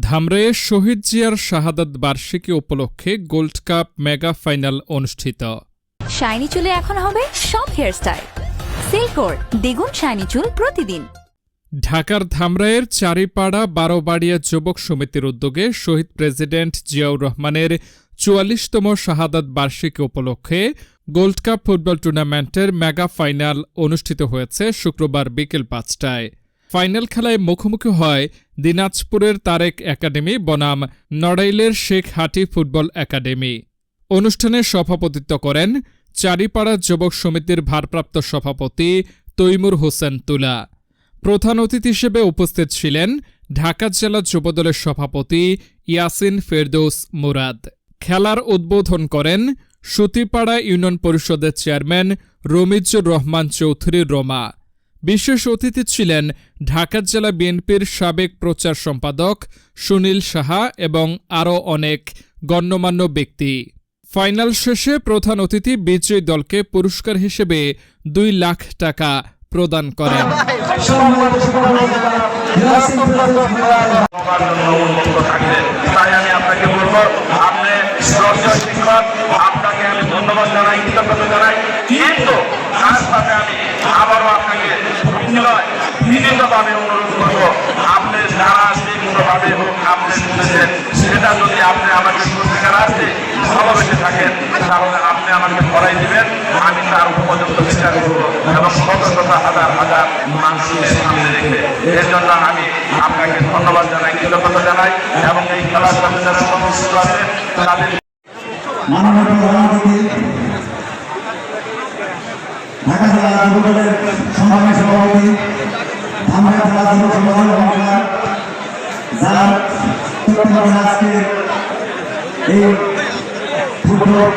ধামরাইয়ে শহীদ জিয়ার শাহাদাত বার্ষিকী উপলক্ষে গোল্ড কাপ মেগা ফাইনাল অনুষ্ঠিত। শাইনি চুলে এখন হবে সব হেয়ারস্টাইল। সিল্কোর দ্বিগুণ শাইনি চুল প্রতিদিন। ঢাকার ধামরাইয়ের চারিপাড়া বারোবাড়িয়া যুবক সমিতির উদ্যোগে শহীদ প্রেসিডেন্ট জিয়াউর রহমানের ৪৪তম শাহাদাত বার্ষিকী উপলক্ষে গোল্ড কাপ ফুটবল টুর্নামেন্টের মেগা ফাইনাল অনুষ্ঠিত হয়েছে শুক্রবার বিকেল ৫টায়। ফাইনাল খেলায় মুখোমুখি হয় দিনাজপুরের তারেক একাডেমি বনাম নড়াইলের শেখ হাটি ফুটবল একাডেমি। অনুষ্ঠানে সভাপতিত্ব করেন চারিপাড়া যুবক সমিতির ভারপ্রাপ্ত সভাপতি তৈমুর হোসেন তুলা। প্রধান অতিথি হিসেবে উপস্থিত ছিলেন ঢাকা জেলা যুবদলের সভাপতি ইয়াসিন ফেরদৌস মুরাদ। খেলার উদ্বোধন করেন সুতিপাড়া ইউনিয়ন পরিষদের চেয়ারম্যান রমিজুর রহমান চৌধুরী রোমা। বিশেষ অতিথি ছিলেন ঢাকা জেলা বিএনপির সাবেক প্রচার সম্পাদক সুনীল সাহা এবং আরও অনেক গণ্যমান্য ব্যক্তি। ফাইনাল শেষে প্রধান অতিথি বিজয়ী দলকে পুরস্কার হিসেবে ২ লাখ টাকা প্রদান করেন। বিনীতভাবে অনুরোধ করব, আপনি যারা তীব্রভাবে আপনি শুনেছেন সেটা যদি আপনি আমাকে পুরস্কার আসতে ভালোবেসে থাকেন তাহলে আপনি আমাকে করাই দিবেন, আমি তার উপযুক্ত বিচার করব এবং শত শত হাজার হাজার মানুষের সামনে রেখে। এর জন্য আমি আপনাকে ধন্যবাদ জানাই, কৃতজ্ঞতা জানাই এবং এই খেলার সাথে যারা সংশ্লিষ্ট আছে তাদের ঢাকা জেলা যুবদলের সংগ্রামী সভাপতি ধামরাই জেলা যুব সংগঠন যারা আজকে এই ফুটবল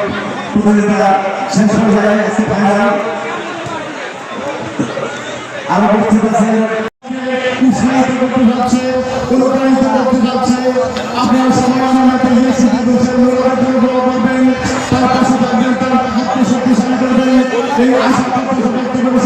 প্রতিযোগিতা শেষ পর্যায়ে এসে ফাইনাল আরো উপস্থিত আছে, উৎসাহিত করতে যাচ্ছে, অনুপ্রাণিত করতে যাচ্ছে। আপনারা সবাই আমাকে করবেন, তার পাশে থাকবেন, তার হাতকে শক্তিশালী করবেন, এই আশা ব্যক্ত করে